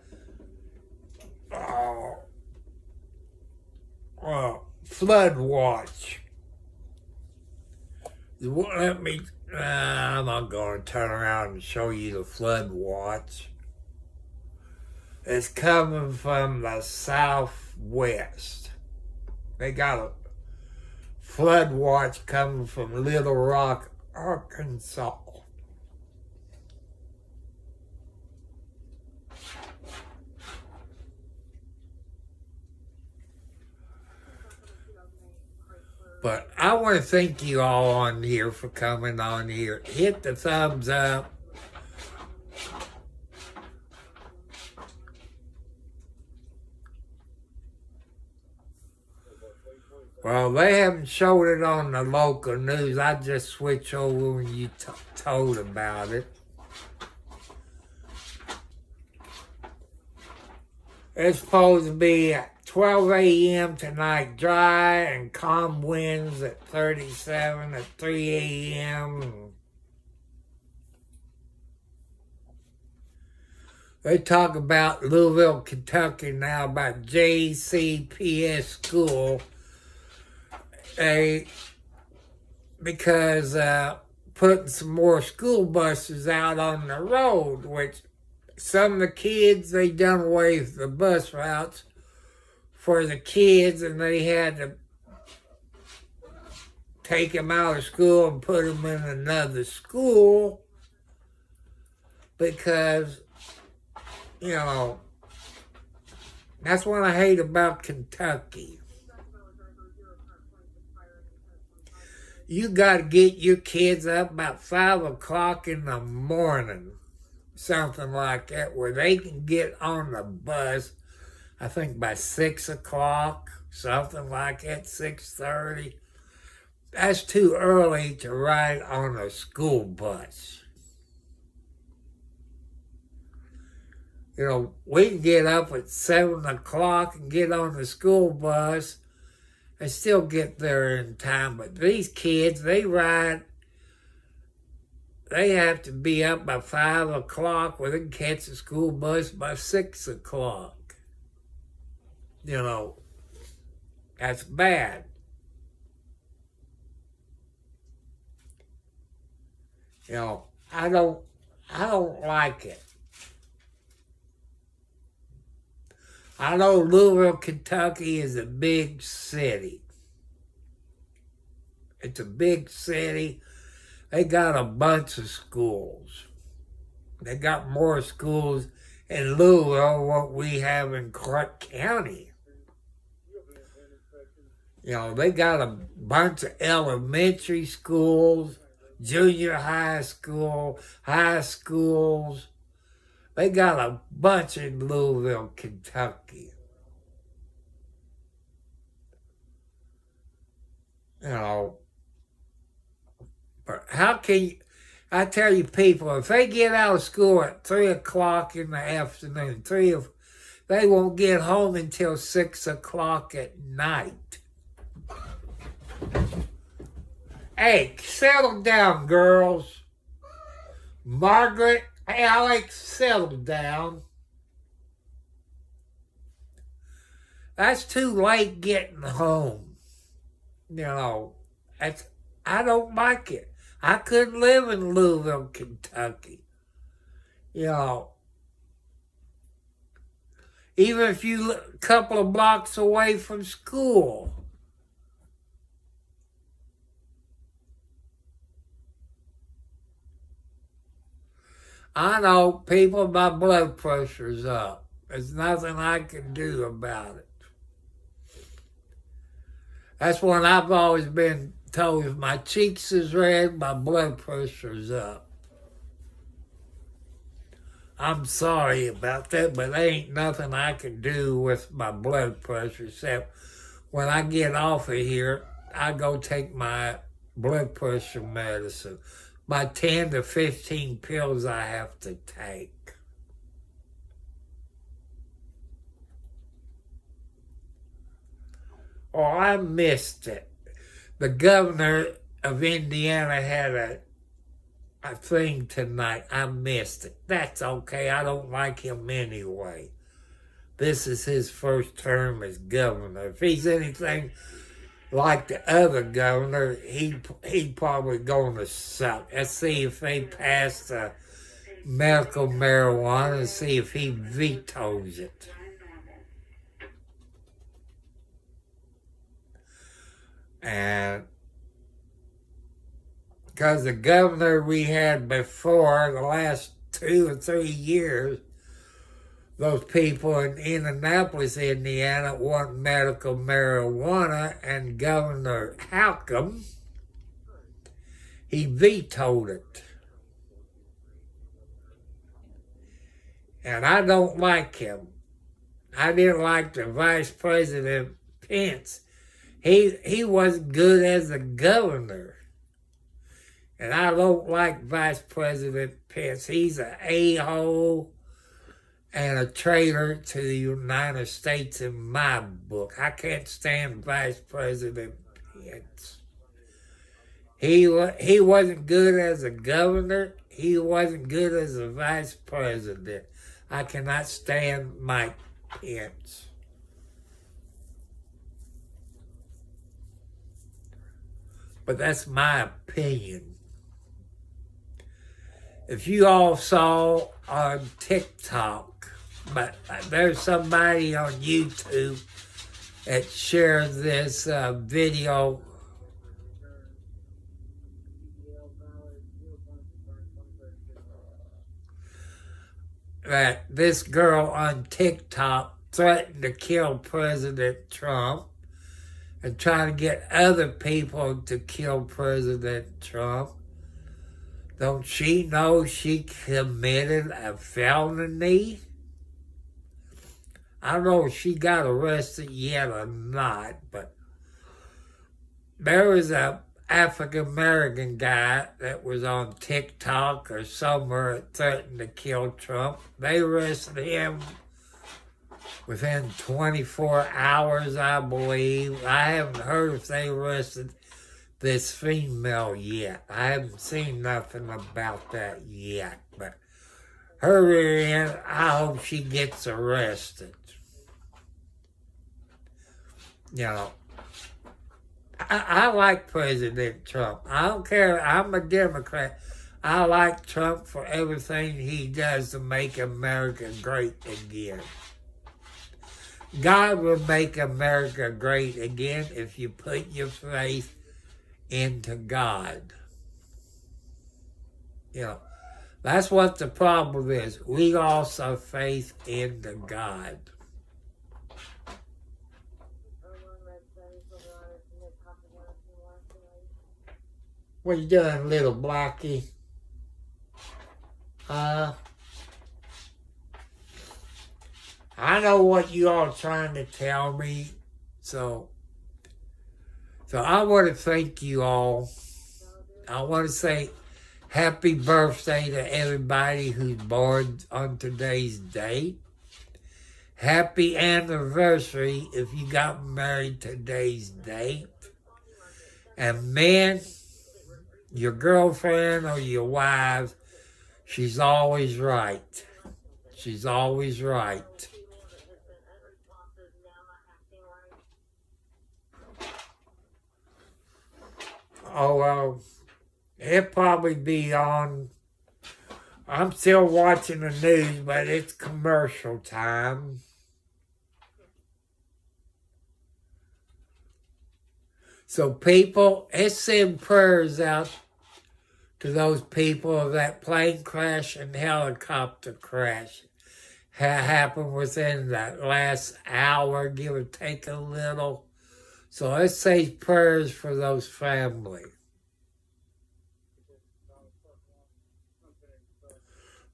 flood watch. Let me. I'm not going to turn around and show you the flood watch. It's coming from the southwest. They got a flood watch coming from Little Rock, Arkansas. But I want to thank you all on here for coming on here. Hit the thumbs up. Well, they haven't showed it on the local news. I just switched over when you told about it. It's supposed to be at 12 a.m. tonight, dry and calm winds at 37 at 3 a.m. They talk about Louisville, Kentucky now, about JCPS school. Because putting some more school buses out on the road, which some of the kids, they done away with the bus routes for the kids, and they had to take them out of school and put them in another school because, you know, that's what I hate about Kentucky. You got to get your kids up about 5 o'clock in the morning, something like that, where they can get on the bus, I think by 6 o'clock, something like that, 6:30. That's too early to ride on a school bus. You know, we can get up at 7 o'clock and get on the school bus and still get there in time. But these kids, they have to be up by 5 o'clock where they can catch the school bus by 6 o'clock. You know, that's bad. You know, I don't like it. I know Louisville, Kentucky is a big city. It's a big city. They got a bunch of schools. They got more schools in Louisville than what we have in Clark County. You know, they got a bunch of elementary schools, junior high school, high schools. They got a bunch in Louisville, Kentucky. You know, but how can you, I tell you people, if they get out of school at 3 o'clock in the afternoon, they won't get home until 6 o'clock at night. Hey, settle down, girls. Margaret, Alex, settle down. That's too late getting home. You know, I don't like it. I couldn't live in Louisville, Kentucky. You know, even if you live a couple of blocks away from school. I know, people, my blood pressure's up. There's nothing I can do about it. That's what I've always been told. If my cheeks is red, my blood pressure's up. I'm sorry about that, but there ain't nothing I can do with my blood pressure except when I get off of here, I go take my blood pressure medicine. My 10 to 15 pills I have to take. Oh, I missed it. The governor of Indiana had a thing tonight. I missed it. That's okay. I don't like him anyway. This is his first term as governor. If he's anything like the other governor, he'd probably going to suck. Let's see if they pass the medical marijuana and see if he vetoes it. And because the governor we had before, the last 2 or 3 years, those people in Indianapolis, Indiana, want medical marijuana, and Governor Halcomb, he vetoed it. And I don't like him. I didn't like the Vice President Pence. He wasn't good as a governor. And I don't like Vice President Pence. He's an a-hole. and a traitor to the United States in my book. I can't stand Vice President Pence. He wasn't good as a governor. He wasn't good as a vice president. I cannot stand Mike Pence. But that's my opinion. If you all saw on TikTok, but there's somebody on YouTube that shared this video that this girl on TikTok threatened to kill President Trump and try to get other people to kill President Trump. Don't she know she committed a felony? I don't know if she got arrested yet or not, but there was a African-American guy that was on TikTok or somewhere that threatened to kill Trump. They arrested him within 24 hours, I believe. I haven't heard if they arrested this female yet. I haven't seen nothing about that yet, but her in, I hope she gets arrested. You know, I like President Trump. I don't care. I'm a Democrat. I like Trump for everything he does to make America great again. God will make America great again if you put your faith into God. You know, that's what the problem is. We lost our faith into God. What you doing, little Blackie? I know what you all trying to tell me, so I want to thank you all. I want to say happy birthday to everybody who's born on today's date. Happy anniversary if you got married today's date. And men, your girlfriend or your wife, she's always right. She's always right. Oh, it'll probably be on. I'm still watching the news, but it's commercial time. So people, let's send prayers out to those people of that plane crash and helicopter crash. Happened within that last hour, give or take a little. So let's say prayers for those families.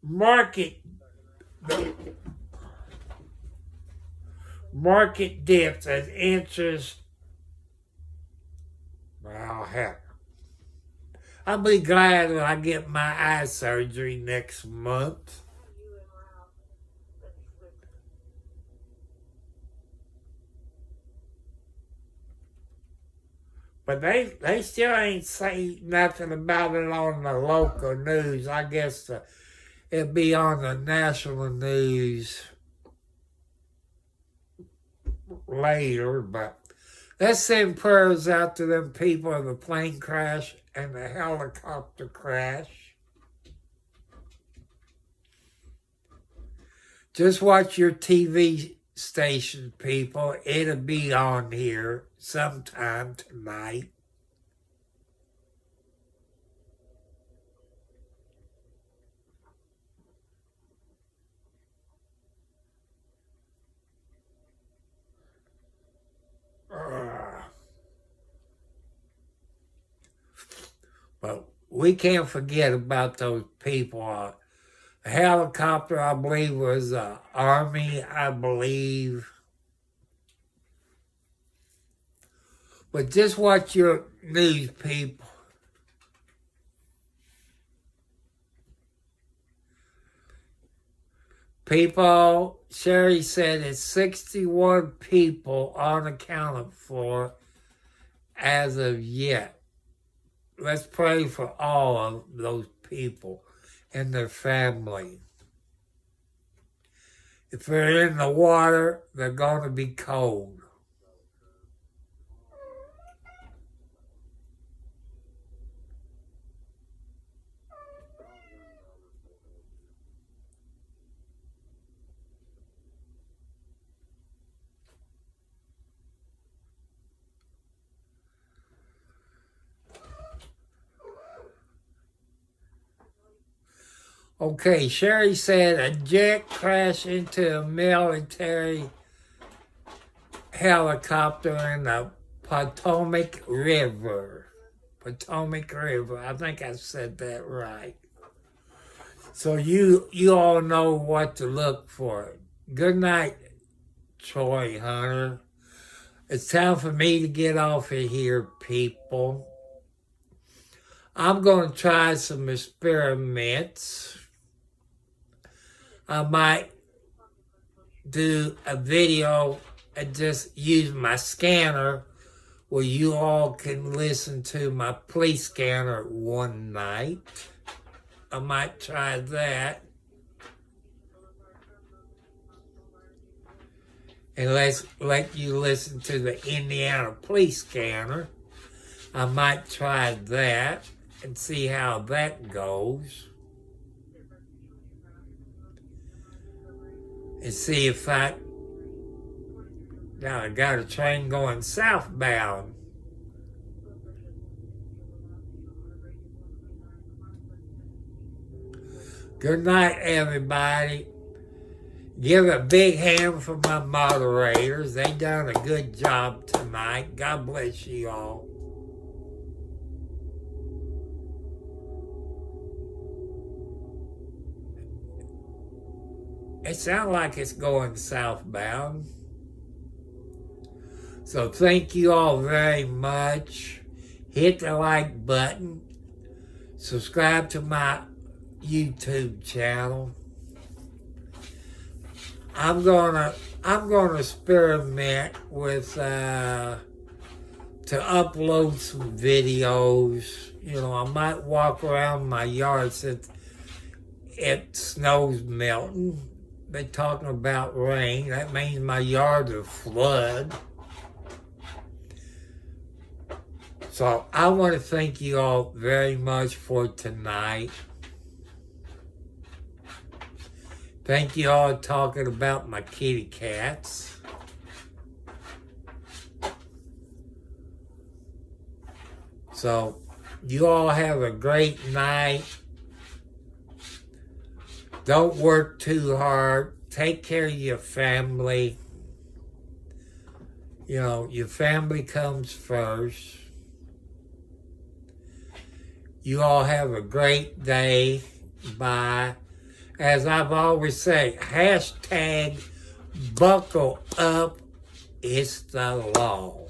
Market dips as interest. Well, heck. I'll be glad when I get my eye surgery next month. But they still ain't say nothing about it on the local news. I guess it'll be on the national news later, but let's send prayers out to them people in the plane crash and the helicopter crash. Just watch your TV station, people. It'll be on here sometime tonight. But we can't forget about those people. A helicopter, I believe, was Army, I believe. But just watch your news, people. People, Sherry said it's 61 people unaccounted for as of yet. Let's pray for all of those people and their family. If they're in the water, they're going to be cold. Okay, Sherry said a jet crashed into a military helicopter in the Potomac River. Potomac River. I think I said that right. So you all know what to look for. Good night, Troy Hunter. It's time for me to get off of here, people. I'm going to try some experiments. I might do a video and just use my scanner where you all can listen to my police scanner one night. I might try that. And let you listen to the Indiana police scanner. I might try that and see how that goes. And see if now I got a train going southbound. Good night, everybody. Give a big hand for my moderators. They done a good job tonight. God bless you all. It sounds like it's going southbound. So thank you all very much. Hit the like button. Subscribe to my YouTube channel. I'm gonna experiment with to upload some videos. You know, I might walk around my yard since it snows melting. They're talking about rain. That means my yard will flood. So I want to thank you all very much for tonight. Thank you all talking about my kitty cats. So you all have a great night. Don't work too hard. Take care of your family. You know, your family comes first. You all have a great day. Bye. As I've always said, hashtag buckle up, it's the law.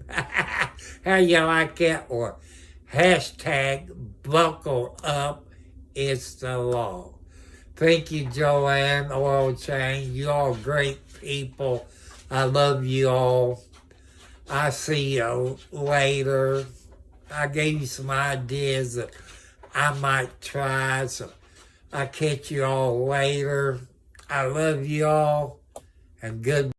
How you like that? Or hashtag buckle up, it's the law. Thank you, Joanne Oil Change. You all great people. I love you all. I see you later. I gave you some ideas that I might try. So I'll catch you all later. I love you all. And good.